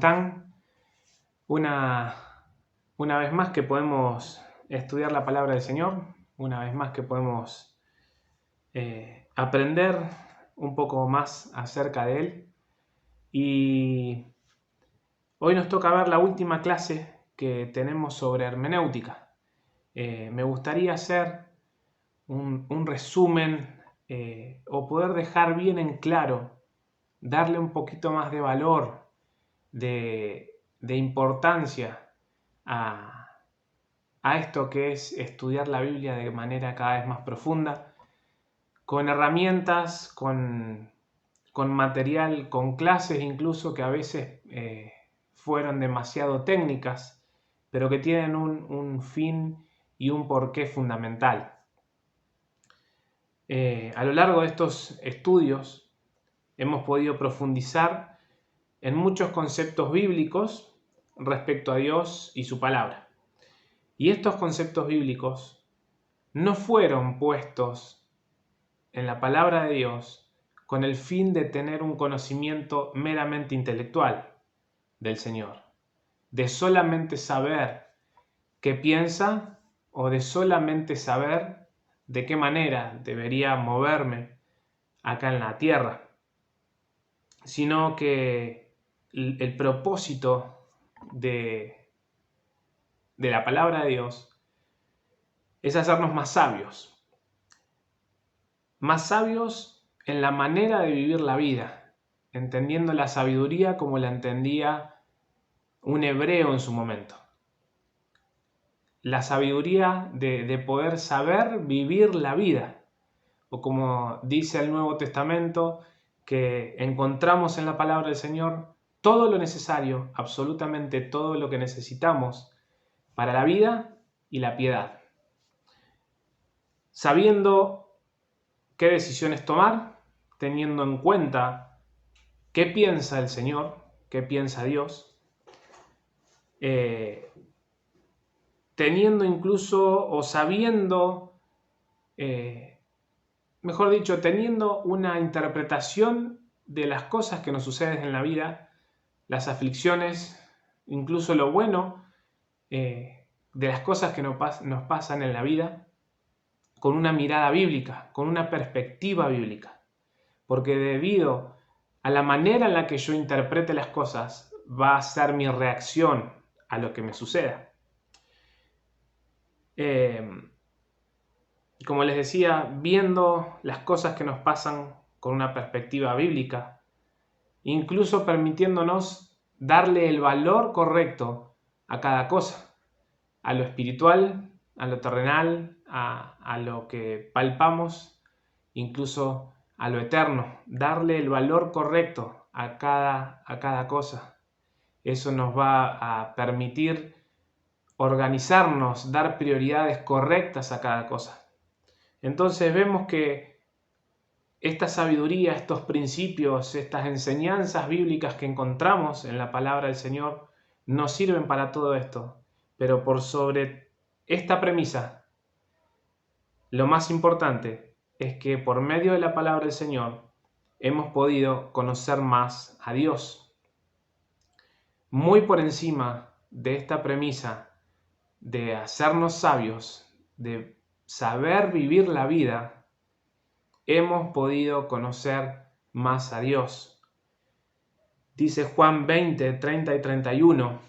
están? Una vez más que podemos estudiar la palabra del Señor, una vez más que podemos aprender un poco más acerca de Él. Y hoy nos toca ver la última clase que tenemos sobre hermenéutica. Me gustaría hacer un resumen o poder dejar bien en claro, darle un poquito más de valor, de importancia a esto que es estudiar la Biblia de manera cada vez más profunda, con herramientas, con material, con clases incluso que a veces fueron demasiado técnicas, pero que tienen un fin y un porqué fundamental. A lo largo de estos estudios hemos podido profundizar en muchos conceptos bíblicos respecto a Dios y su palabra. Y estos conceptos bíblicos no fueron puestos en la palabra de Dios con el fin de tener un conocimiento meramente intelectual del Señor, de solamente saber qué piensa o de solamente saber de qué manera debería moverme acá en la tierra, sino que el propósito de la palabra de Dios es hacernos más sabios en la manera de vivir la vida, entendiendo la sabiduría como la entendía un hebreo en su momento. La sabiduría de poder saber vivir la vida, o como dice el Nuevo Testamento, que encontramos en la palabra del Señor todo lo necesario, absolutamente todo lo que necesitamos para la vida y la piedad. Sabiendo qué decisiones tomar, teniendo en cuenta qué piensa el Señor, qué piensa Dios, teniendo incluso o sabiendo, mejor dicho, teniendo una interpretación de las cosas que nos suceden en la vida, las aflicciones, incluso lo bueno de las cosas que nos pasan en la vida, con una mirada bíblica, con una perspectiva bíblica. Porque debido a la manera en la que yo interprete las cosas, va a ser mi reacción a lo que me suceda. Como les decía, viendo las cosas que nos pasan con una perspectiva bíblica, incluso permitiéndonos darle el valor correcto a cada cosa, a lo espiritual, a lo terrenal, a lo que palpamos, incluso a lo eterno, darle el valor correcto a cada cosa. Eso nos va a permitir organizarnos, dar prioridades correctas a cada cosa. Entonces vemos que esta sabiduría, estos principios, estas enseñanzas bíblicas que encontramos en la palabra del Señor nos sirven para todo esto. Pero por sobre esta premisa, lo más importante es que por medio de la palabra del Señor hemos podido conocer más a Dios. Muy por encima de esta premisa de hacernos sabios, de saber vivir la vida, hemos podido conocer más a Dios. Dice Juan 20, 30 y 31,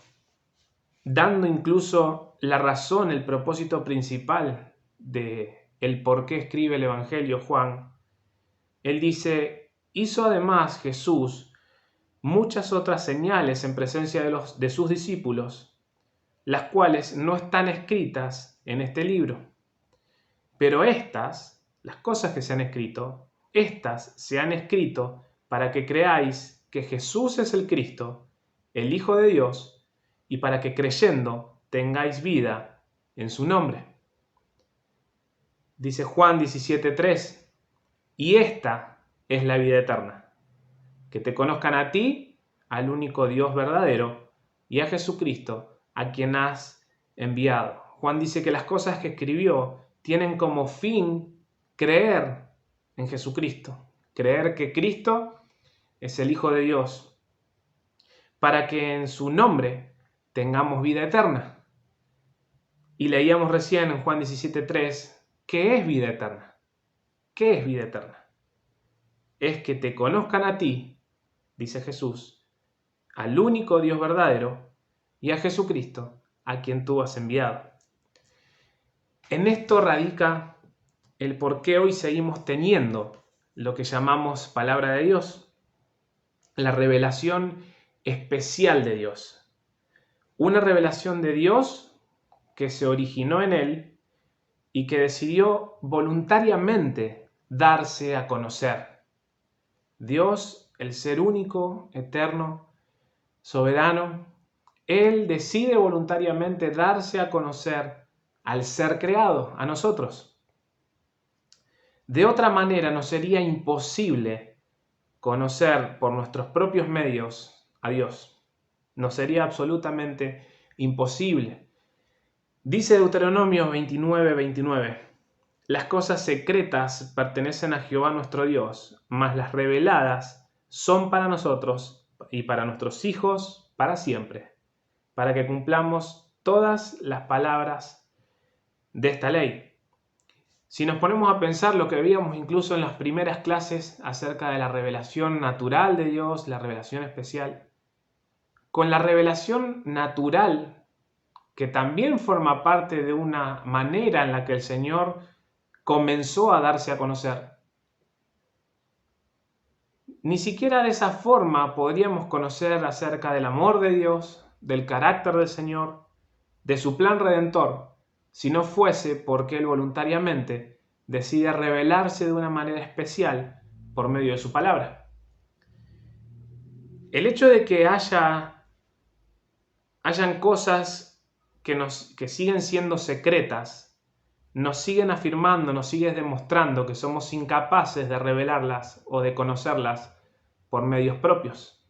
dando incluso la razón, el propósito principal de el por qué escribe el Evangelio Juan. Él dice, hizo además Jesús muchas otras señales en presencia de sus discípulos, las cuales no están escritas en este libro. Pero estas, las cosas que se han escrito, estas se han escrito para que creáis que Jesús es el Cristo, el Hijo de Dios, y para que creyendo tengáis vida en su nombre. Dice Juan 17:3, y esta es la vida eterna, que te conozcan a ti, al único Dios verdadero, y a Jesucristo, a quien has enviado. Juan dice que las cosas que escribió tienen como fin creer en Jesucristo, creer que Cristo es el Hijo de Dios. para que en su nombre tengamos vida eterna. Y leíamos recién en Juan 17:3, ¿qué es vida eterna? ¿Qué es vida eterna? Es que te conozcan a ti, dice Jesús, al único Dios verdadero, y a Jesucristo, a quien tú has enviado. En esto radica el por qué hoy seguimos teniendo lo que llamamos palabra de Dios, la revelación especial de Dios. Una revelación de Dios que se originó en Él y que decidió voluntariamente darse a conocer. Dios, el ser único, eterno, soberano, Él decide voluntariamente darse a conocer al ser creado, a nosotros. De otra manera nos sería imposible conocer por nuestros propios medios a Dios. Nos sería absolutamente imposible. Dice Deuteronomio 29:29, las cosas secretas pertenecen a Jehová nuestro Dios, mas las reveladas son para nosotros y para nuestros hijos para siempre, para que cumplamos todas las palabras de esta ley. Si nos ponemos a pensar lo que veíamos incluso en las primeras clases acerca de la revelación natural de Dios, la revelación especial, con la revelación natural, que también forma parte de una manera en la que el Señor comenzó a darse a conocer, ni siquiera de esa forma podríamos conocer acerca del amor de Dios, del carácter del Señor, de su plan redentor, si no fuese porque Él voluntariamente decide revelarse de una manera especial por medio de su palabra. El hecho de que hayan cosas que siguen siendo secretas, nos siguen afirmando, nos siguen demostrando que somos incapaces de revelarlas o de conocerlas por medios propios.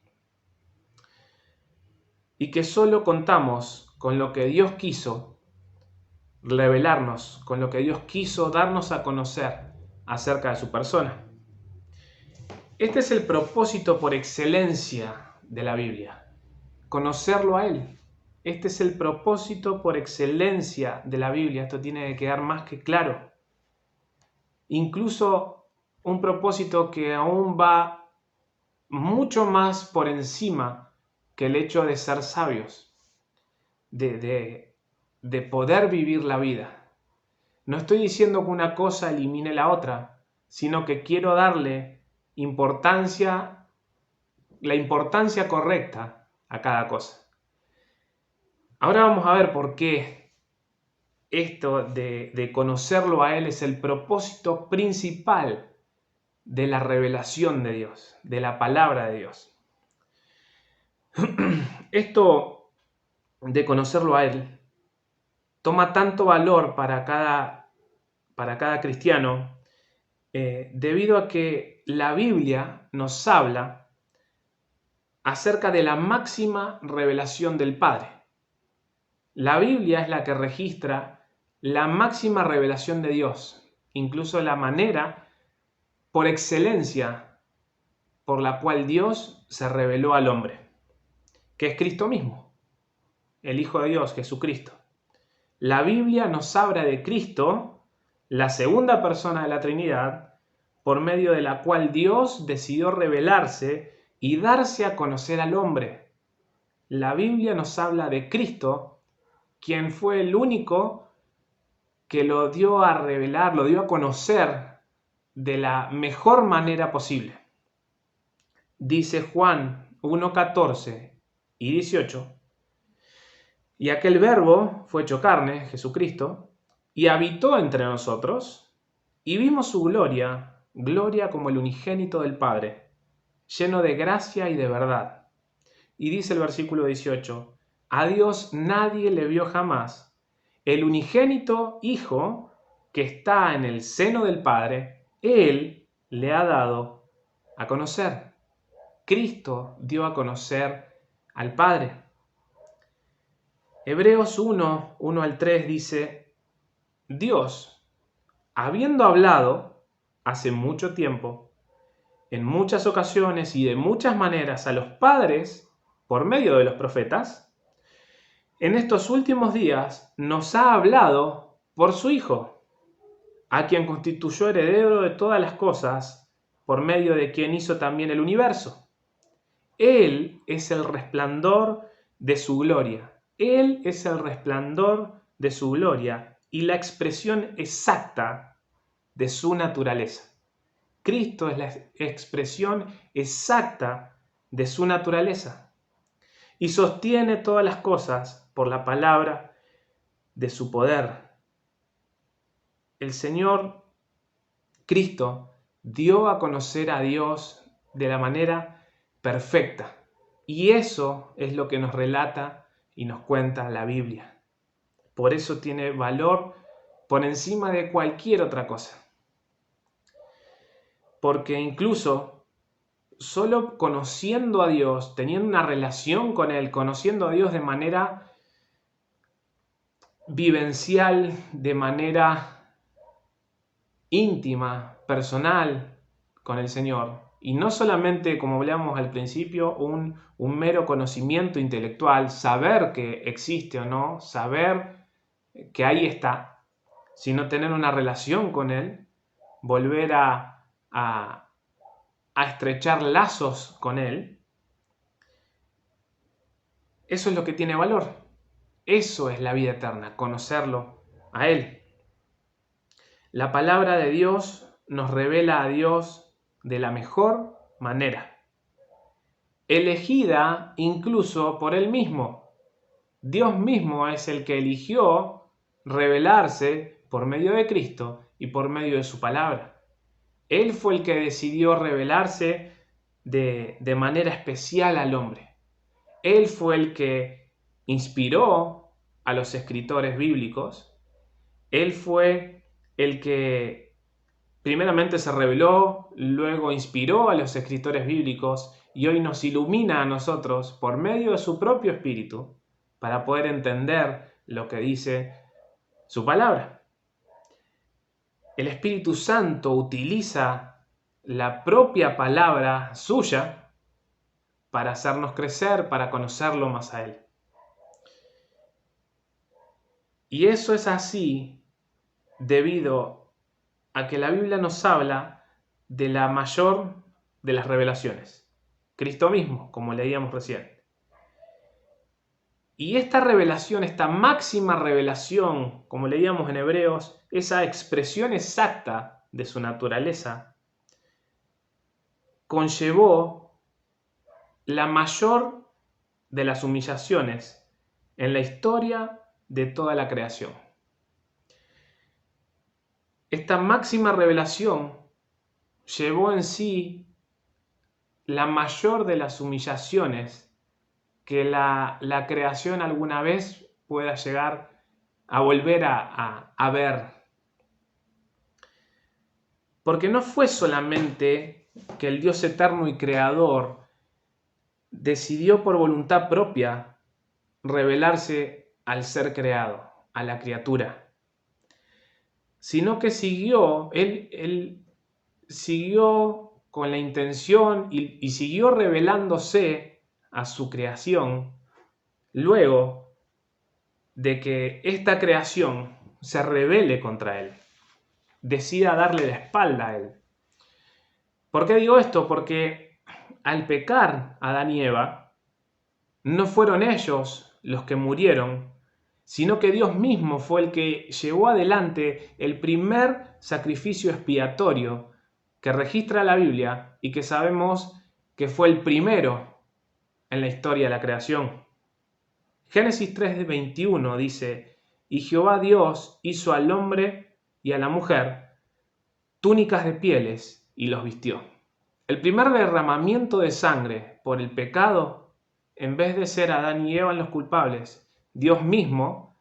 Y que solo contamos con lo que Dios quiso revelarnos, con lo que Dios quiso darnos a conocer acerca de su persona. Este es el propósito por excelencia de la Biblia, conocerlo a Él. Este es el propósito por excelencia de la Biblia. Esto tiene que quedar más que claro. Incluso un propósito que aún va mucho más por encima que el hecho de ser sabios, de poder vivir la vida. No estoy diciendo que una cosa elimine la otra, sino que quiero darle la importancia correcta a cada cosa. Ahora vamos a ver por qué esto de conocerlo a Él es el propósito principal de la revelación de Dios, de la palabra de Dios. Esto de conocerlo a Él toma tanto valor para cada cristiano debido a que la Biblia nos habla acerca de la máxima revelación del Padre. La Biblia es la que registra la máxima revelación de Dios, incluso la manera por excelencia por la cual Dios se reveló al hombre, que es Cristo mismo, el Hijo de Dios, Jesucristo. La Biblia nos habla de Cristo, la segunda persona de la Trinidad, por medio de la cual Dios decidió revelarse y darse a conocer al hombre. La Biblia nos habla de Cristo, quien fue el único que lo dio a revelar, lo dio a conocer de la mejor manera posible. Dice Juan 1:14 y 18, y aquel Verbo fue hecho carne, Jesucristo, y habitó entre nosotros, y vimos su gloria, gloria como el unigénito del Padre, lleno de gracia y de verdad. Y dice el versículo 18, a Dios nadie le vio jamás, el unigénito Hijo que está en el seno del Padre, Él le ha dado a conocer. Cristo dio a conocer al Padre. Hebreos 1:1-3 dice, Dios, habiendo hablado hace mucho tiempo, en muchas ocasiones y de muchas maneras a los padres por medio de los profetas, en estos últimos días nos ha hablado por su Hijo, a quien constituyó heredero de todas las cosas, por medio de quien hizo también el universo. Él es el resplandor de su gloria. Él es el resplandor de su gloria y la expresión exacta de su naturaleza. Cristo es la expresión exacta de su naturaleza y sostiene todas las cosas por la palabra de su poder. El Señor Cristo dio a conocer a Dios de la manera perfecta, y eso es lo que nos relata y nos cuenta la Biblia. Por eso tiene valor por encima de cualquier otra cosa. Porque incluso solo conociendo a Dios, teniendo una relación con Él, conociendo a Dios de manera vivencial, de manera íntima, personal con el Señor, y no solamente, como hablamos al principio, un mero conocimiento intelectual, saber que existe o no, saber que ahí está, sino tener una relación con Él, volver a estrechar lazos con Él. Eso es lo que tiene valor. Eso es la vida eterna, conocerlo a Él. La palabra de Dios nos revela a Dios de la mejor manera, elegida incluso por Él mismo. Dios mismo es el que eligió revelarse por medio de Cristo y por medio de su palabra. Él fue el que decidió revelarse de manera especial al hombre. Él fue el que inspiró a los escritores bíblicos. Él fue el que primeramente se reveló, luego inspiró a los escritores bíblicos y hoy nos ilumina a nosotros por medio de su propio espíritu para poder entender lo que dice su palabra. El Espíritu Santo utiliza la propia palabra suya para hacernos crecer, para conocerlo más a Él. Y eso es así debido a que la Biblia nos habla de la mayor de las revelaciones, Cristo mismo, como leíamos recién. Y esta revelación, esta máxima revelación, como leíamos en Hebreos, esa expresión exacta de su naturaleza, conllevó la mayor de las humillaciones en la historia de toda la creación. Esta máxima revelación llevó en sí la mayor de las humillaciones que la creación alguna vez pueda llegar a volver a ver. Porque no fue solamente que el Dios eterno y creador decidió por voluntad propia revelarse al ser creado, a la criatura, sino que él siguió con la intención y siguió revelándose a su creación luego de que esta creación se rebele contra él, decida darle la espalda a él. ¿Por qué digo esto? Porque al pecar Adán y Eva, no fueron ellos los que murieron, sino que Dios mismo fue el que llevó adelante el primer sacrificio expiatorio que registra la Biblia y que sabemos que fue el primero en la historia de la creación. Génesis 3:21 dice: y Jehová Dios hizo al hombre y a la mujer túnicas de pieles y los vistió. El primer derramamiento de sangre por el pecado, en vez de ser Adán y Eva los culpables, Dios mismo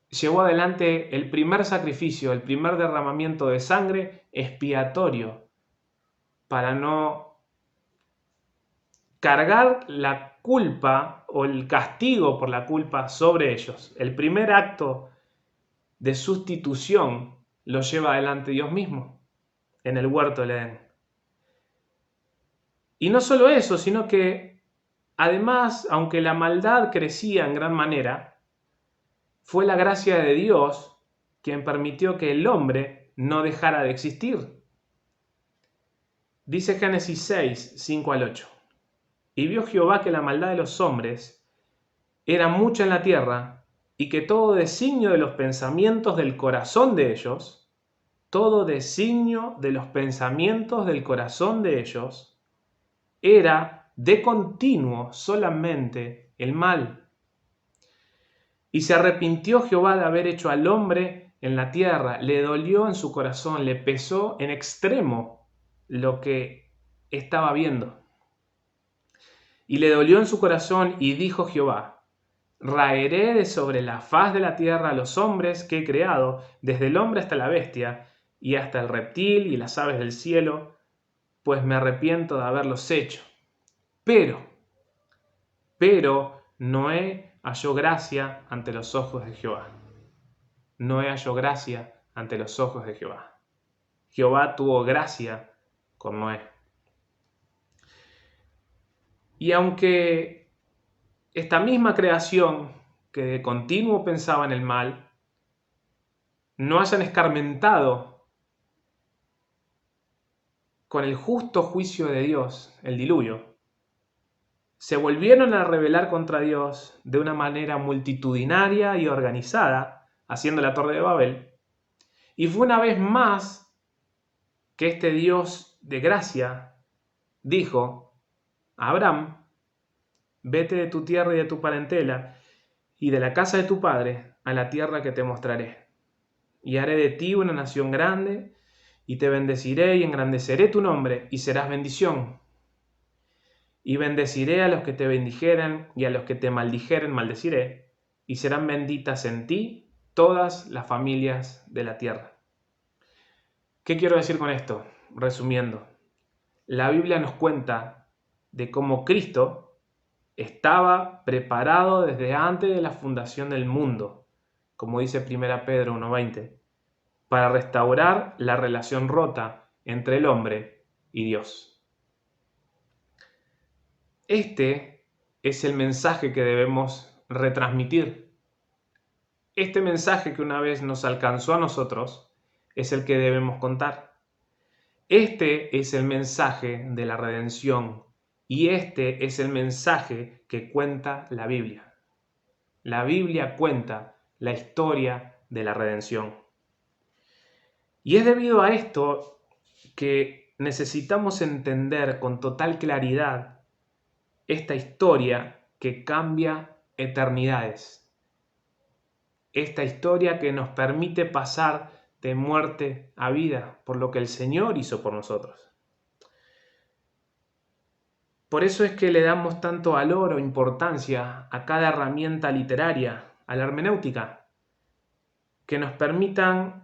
llevó adelante el primer sacrificio, el primer derramamiento de sangre expiatorio, para no cargar la culpa o el castigo por la culpa sobre ellos. El primer acto de sustitución lo lleva adelante Dios mismo en el huerto del Edén. Y no solo eso, sino que Además, aunque la maldad crecía en gran manera, fue la gracia de Dios quien permitió que el hombre no dejara de existir. Dice Génesis 6, 5 al 8. Y vio Jehová que la maldad de los hombres era mucha en la tierra, y que todo designio de los pensamientos del corazón de ellos, todo designio de los pensamientos del corazón de ellos, era de continuo solamente el mal. Y se arrepintió Jehová de haber hecho al hombre en la tierra, le dolió en su corazón, le pesó en extremo lo que estaba viendo. Y le dolió en su corazón y dijo Jehová: raeré de sobre la faz de la tierra a los hombres que he creado, desde el hombre hasta la bestia, y hasta el reptil y las aves del cielo, pues me arrepiento de haberlos hecho. Pero Noé halló gracia ante los ojos de Jehová. Noé halló gracia ante los ojos de Jehová. Jehová tuvo gracia con Noé. Y aunque esta misma creación que de continuo pensaba en el mal, no hayan escarmentado con el justo juicio de Dios, el diluvio, se volvieron a rebelar contra Dios de una manera multitudinaria y organizada, haciendo la Torre de Babel, y fue una vez más que este Dios de gracia dijo a Abraham: vete de tu tierra y de tu parentela y de la casa de tu padre a la tierra que te mostraré, y haré de ti una nación grande, y te bendeciré y engrandeceré tu nombre, y serás bendición. Y bendeciré a los que te bendijeren, y a los que te maldijeren maldeciré, y serán benditas en ti todas las familias de la tierra. ¿Qué quiero decir con esto? Resumiendo, la Biblia nos cuenta de cómo Cristo estaba preparado desde antes de la fundación del mundo, como dice 1 Pedro 1:20, para restaurar la relación rota entre el hombre y Dios. Este es el mensaje que debemos retransmitir. Este mensaje que una vez nos alcanzó a nosotros es el que debemos contar. Este es el mensaje de la redención y este es el mensaje que cuenta la Biblia. La Biblia cuenta la historia de la redención. Y es debido a esto que necesitamos entender con total claridad esta historia que cambia eternidades. Esta historia que nos permite pasar de muerte a vida por lo que el Señor hizo por nosotros. Por eso es que le damos tanto valor o importancia a cada herramienta literaria, a la hermenéutica, que nos permiten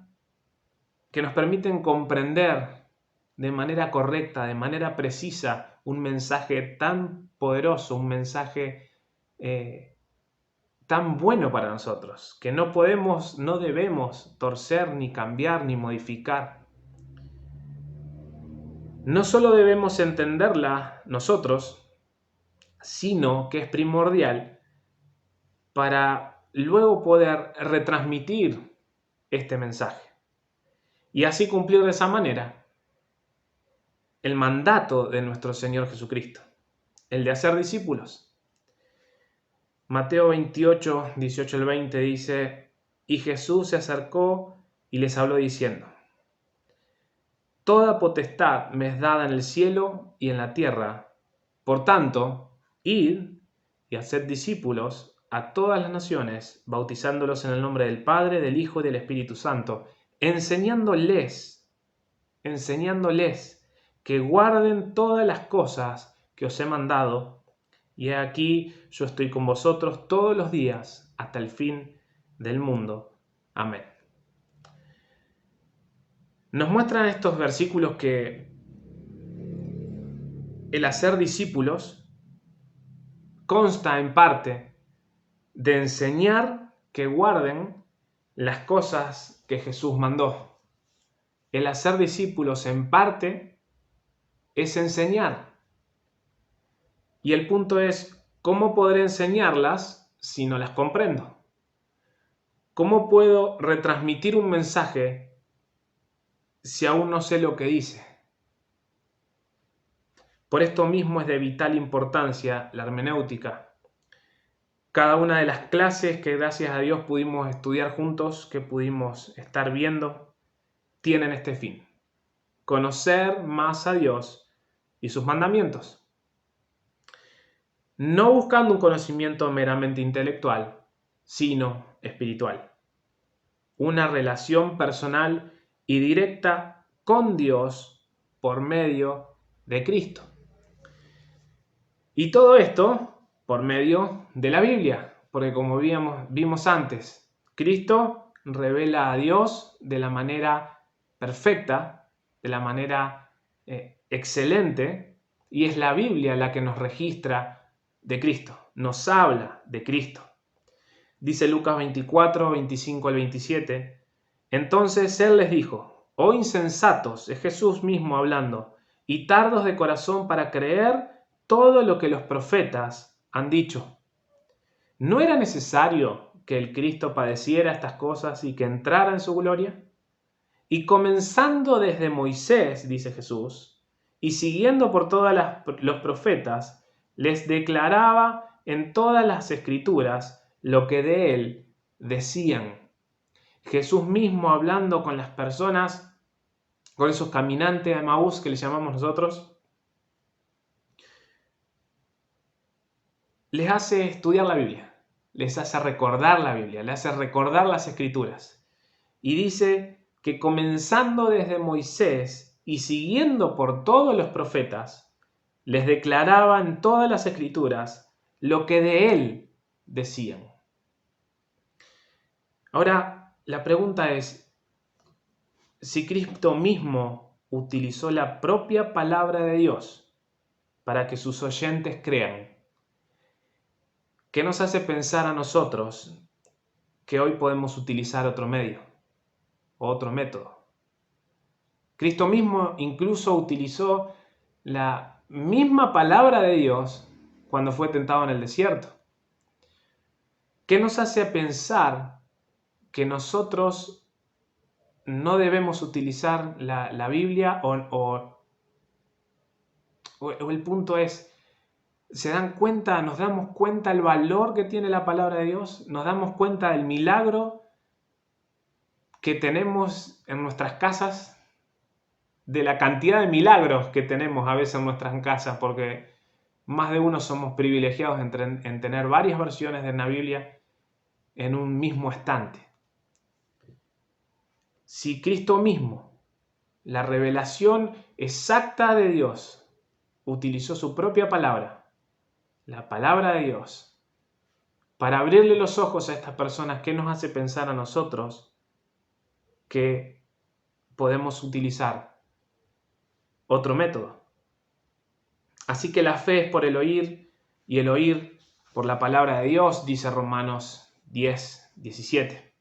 comprender de manera correcta, de manera precisa, un mensaje tan poderoso, un mensaje tan bueno para nosotros, que no debemos torcer, ni cambiar, ni modificar. No solo debemos entenderla nosotros, sino que es primordial para luego poder retransmitir este mensaje y así cumplir de esa manera el mandato de nuestro Señor Jesucristo, el de hacer discípulos. Mateo 28, 18 al 20 dice: y Jesús se acercó y les habló diciendo: toda potestad me es dada en el cielo y en la tierra. Por tanto, id y haced discípulos a todas las naciones, bautizándolos en el nombre del Padre, del Hijo y del Espíritu Santo, enseñándoles que guarden todas las cosas que os he mandado, y he aquí yo estoy con vosotros todos los días hasta el fin del mundo. Amén. Nos muestran estos versículos que el hacer discípulos consta en parte de enseñar que guarden las cosas que Jesús mandó. El hacer discípulos en parte es enseñar. Y el punto es, ¿cómo podré enseñarlas si no las comprendo? ¿Cómo puedo retransmitir un mensaje si aún no sé lo que dice? Por esto mismo es de vital importancia la hermenéutica. Cada una de las clases que gracias a Dios pudimos estudiar juntos, que pudimos estar viendo, tienen este fin: conocer más a Dios y sus mandamientos. No buscando un conocimiento meramente intelectual, sino espiritual. Una relación personal y directa con Dios por medio de Cristo. Y todo esto por medio de la Biblia, porque como vimos antes, Cristo revela a Dios de la manera perfecta, de la manera excelente, y es la Biblia la que nos registra de Cristo, nos habla de Cristo. Dice Lucas 24, 25 al 27, entonces él les dijo: oh insensatos, es Jesús mismo hablando, y tardos de corazón para creer todo lo que los profetas han dicho. ¿No era necesario que el Cristo padeciera estas cosas y que entrara en su gloria? Y comenzando desde Moisés, dice Jesús, y siguiendo por todos los profetas, les declaraba en todas las escrituras lo que de él decían. Jesús mismo hablando con las personas, con esos caminantes de Emaús que le llamamos nosotros, les hace estudiar la Biblia, les hace recordar la Biblia, les hace recordar las escrituras. Y dice que comenzando desde Moisés y siguiendo por todos los profetas, les declaraba en todas las escrituras lo que de él decían. Ahora, la pregunta es, si Cristo mismo utilizó la propia palabra de Dios para que sus oyentes crean, ¿qué nos hace pensar a nosotros que hoy podemos utilizar otro medio o otro método? Cristo mismo incluso utilizó la misma palabra de Dios cuando fue tentado en el desierto. ¿Qué nos hace pensar que nosotros no debemos utilizar la Biblia o el punto es, ¿se dan cuenta, nos damos cuenta el valor que tiene la palabra de Dios? ¿Nos damos cuenta del milagro que tenemos en nuestras casas? De la cantidad de milagros que tenemos a veces en nuestras casas, porque más de uno somos privilegiados en tener varias versiones de la Biblia en un mismo estante. Si Cristo mismo, la revelación exacta de Dios, utilizó su propia palabra, la palabra de Dios, para abrirle los ojos a estas personas, ¿qué nos hace pensar a nosotros que podemos utilizar otro método? Así que la fe es por el oír y el oír por la palabra de Dios, dice Romanos 10, 17.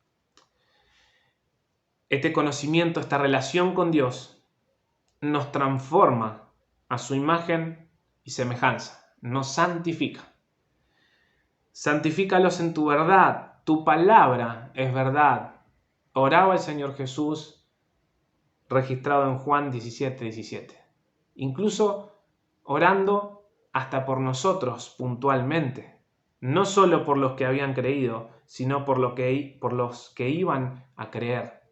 Este conocimiento, esta relación con Dios, nos transforma a su imagen y semejanza, nos santifica. Santifícalos en tu verdad, tu palabra es verdad. Oraba el Señor Jesús, registrado en Juan 17, 17. Incluso orando hasta por nosotros puntualmente, no solo por los que habían creído, sino por los que iban a creer.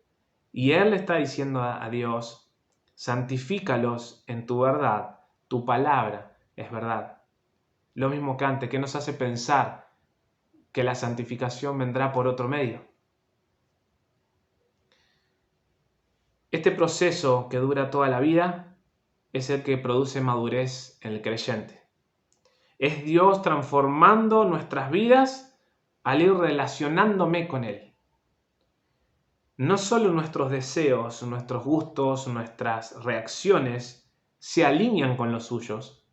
Y Él le está diciendo a Dios: santifícalos en tu verdad, tu palabra es verdad. Lo mismo que antes, que nos hace pensar que la santificación vendrá por otro medio. Este proceso que dura toda la vida es el que produce madurez en el creyente. Es Dios transformando nuestras vidas al ir relacionándome con Él. No solo nuestros deseos, nuestros gustos, nuestras reacciones se alinean con los suyos,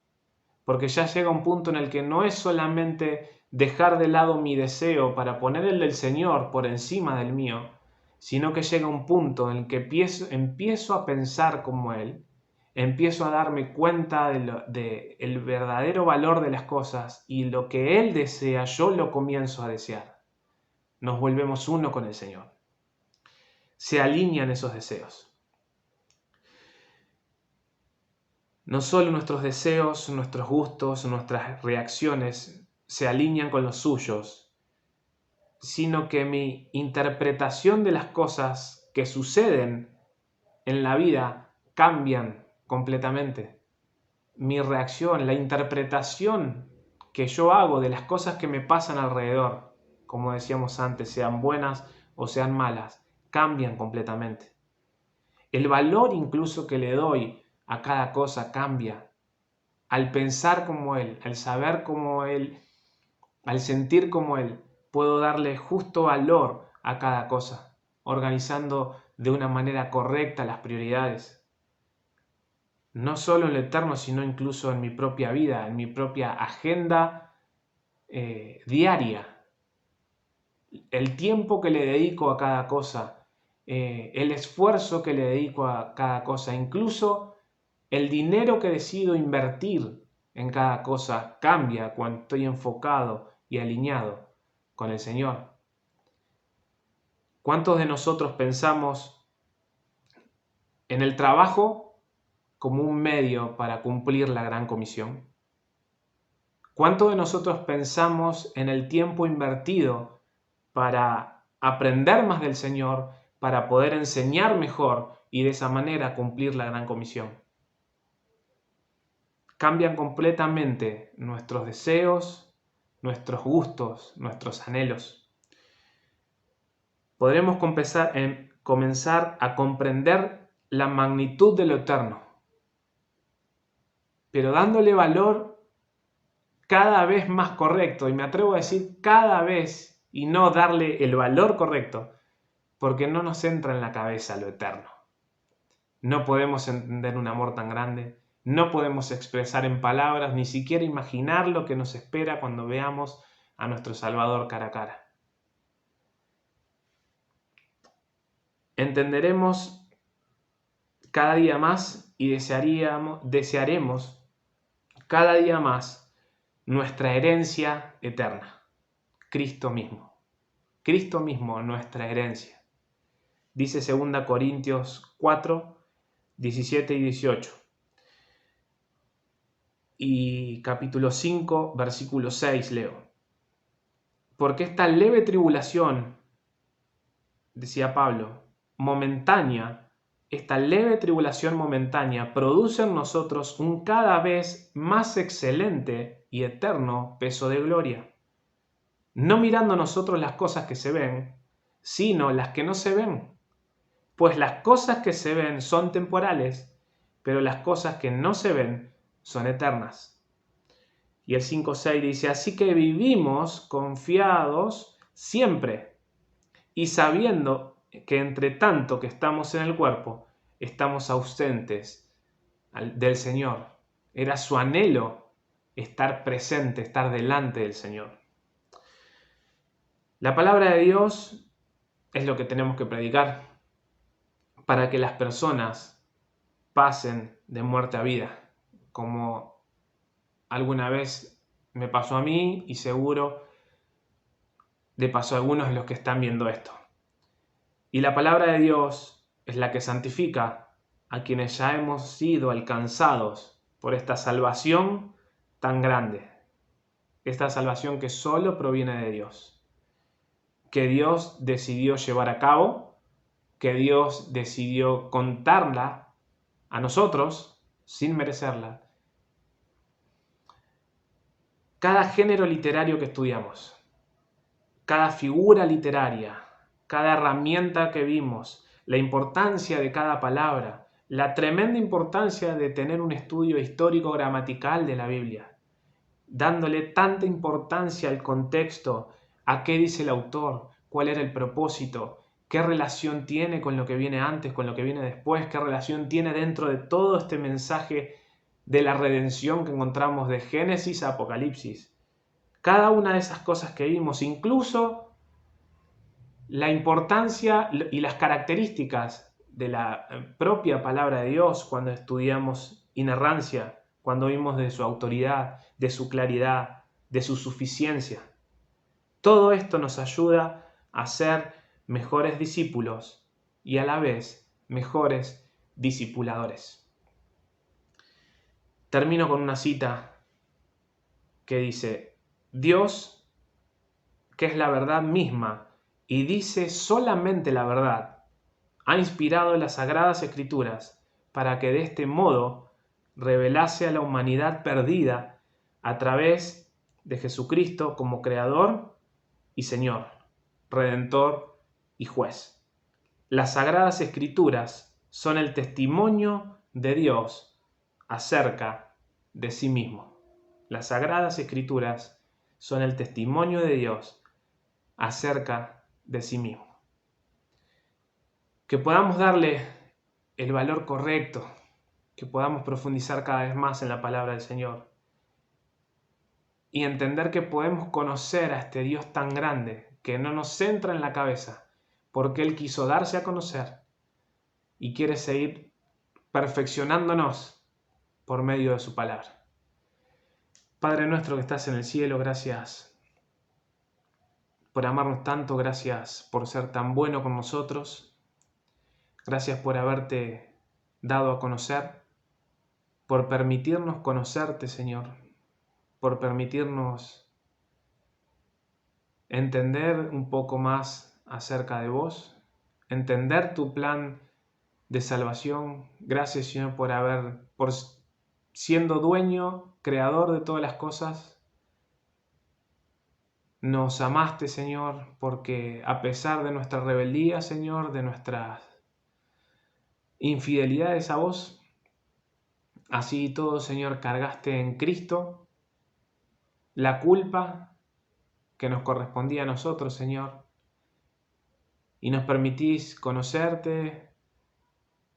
porque ya llega un punto en el que no es solamente dejar de lado mi deseo para poner el del Señor por encima del mío, sino que llega un punto en el que empiezo a pensar como Él, empiezo a darme cuenta de el verdadero valor de las cosas y lo que Él desea, yo lo comienzo a desear. Nos volvemos uno con el Señor. Se alinean esos deseos. No solo nuestros deseos, nuestros gustos, nuestras reacciones se alinean con los suyos, sino que mi interpretación de las cosas que suceden en la vida cambian completamente. Mi reacción, la interpretación que yo hago de las cosas que me pasan alrededor, como decíamos antes, sean buenas o sean malas, cambian completamente. El valor incluso que le doy a cada cosa cambia. Al pensar como Él, al saber como Él, al sentir como Él, puedo darle justo valor a cada cosa, organizando de una manera correcta las prioridades. No solo en lo eterno, sino incluso en mi propia vida, en mi propia agenda diaria. El tiempo que le dedico a cada cosa, el esfuerzo que le dedico a cada cosa, incluso el dinero que decido invertir en cada cosa cambia cuando estoy enfocado y alineado con el Señor. ¿Cuántos de nosotros pensamos en el trabajo como un medio para cumplir la gran comisión? ¿Cuántos de nosotros pensamos en el tiempo invertido para aprender más del Señor, para poder enseñar mejor y de esa manera cumplir la gran comisión? Cambian completamente nuestros deseos, nuestros gustos, nuestros anhelos. Podremos comenzar a comprender la magnitud de lo eterno, pero dándole valor cada vez más correcto, y me atrevo a decir cada vez, y no darle el valor correcto, porque no nos entra en la cabeza lo eterno. No podemos entender un amor tan grande, no podemos expresar en palabras, ni siquiera imaginar lo que nos espera cuando veamos a nuestro Salvador cara a cara. Entenderemos cada día más y desearemos cada día más nuestra herencia eterna, Cristo mismo. Cristo mismo, nuestra herencia. Dice 2 Corintios 4, 17 y 18. Y capítulo 5, versículo 6 leo. Porque esta leve tribulación, decía Pablo, esta leve tribulación momentánea produce en nosotros un cada vez más excelente y eterno peso de gloria. No mirando nosotros las cosas que se ven, sino las que no se ven. Pues las cosas que se ven son temporales, pero las cosas que no se ven son eternas. Y el 5:6 dice, así que vivimos confiados siempre y sabiendo que entre tanto que estamos en el cuerpo, estamos ausentes del Señor. Era su anhelo estar presente, estar delante del Señor. La palabra de Dios es lo que tenemos que predicar para que las personas pasen de muerte a vida, como alguna vez me pasó a mí y seguro le pasó a algunos de los que están viendo esto. Y la palabra de Dios es la que santifica a quienes ya hemos sido alcanzados por esta salvación tan grande, esta salvación que solo proviene de Dios, que Dios decidió llevar a cabo, que Dios decidió contarla a nosotros sin merecerla. Cada género literario que estudiamos, cada figura literaria, cada herramienta que vimos, la importancia de cada palabra, la tremenda importancia de tener un estudio histórico gramatical de la Biblia, dándole tanta importancia al contexto, a qué dice el autor, cuál era el propósito, qué relación tiene con lo que viene antes, con lo que viene después, qué relación tiene dentro de todo este mensaje de la redención que encontramos de Génesis a Apocalipsis. Cada una de esas cosas que vimos, incluso la importancia y las características de la propia palabra de Dios, cuando estudiamos inerrancia, cuando oímos de su autoridad, de su claridad, de su suficiencia. Todo esto nos ayuda a ser mejores discípulos y a la vez mejores discipuladores. Termino con una cita que dice: Dios, que es la verdad misma y dice solamente la verdad, ha inspirado las Sagradas Escrituras para que de este modo revelase a la humanidad perdida a través de Jesucristo como Creador y Señor, Redentor y Juez. Las Sagradas Escrituras son el testimonio de Dios acerca de sí mismo. Las Sagradas Escrituras son el testimonio de Dios acerca de sí mismo. Que podamos darle el valor correcto, que podamos profundizar cada vez más en la palabra del Señor y entender que podemos conocer a este Dios tan grande que no nos entra en la cabeza porque Él quiso darse a conocer y quiere seguir perfeccionándonos por medio de su palabra. Padre nuestro que estás en el cielo, gracias por amarnos tanto, gracias por ser tan bueno con nosotros. Gracias por haberte dado a conocer, por permitirnos conocerte, Señor, por permitirnos entender un poco más acerca de vos, entender tu plan de salvación. Gracias, Señor, por siendo dueño, creador de todas las cosas. Nos amaste, Señor, porque a pesar de nuestra rebeldía, Señor, de nuestras infidelidades a vos, así y todo, Señor, cargaste en Cristo la culpa que nos correspondía a nosotros, Señor, y nos permitís conocerte,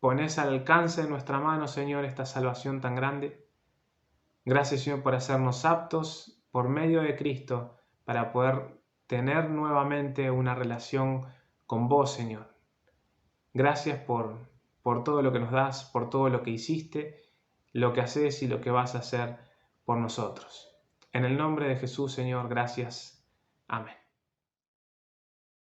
ponés al alcance de nuestra mano, Señor, esta salvación tan grande. Gracias, Señor, por hacernos aptos por medio de Cristo para poder tener nuevamente una relación con vos, Señor. Gracias por todo lo que nos das, por todo lo que hiciste, lo que haces y lo que vas a hacer por nosotros. En el nombre de Jesús, Señor, gracias. Amén.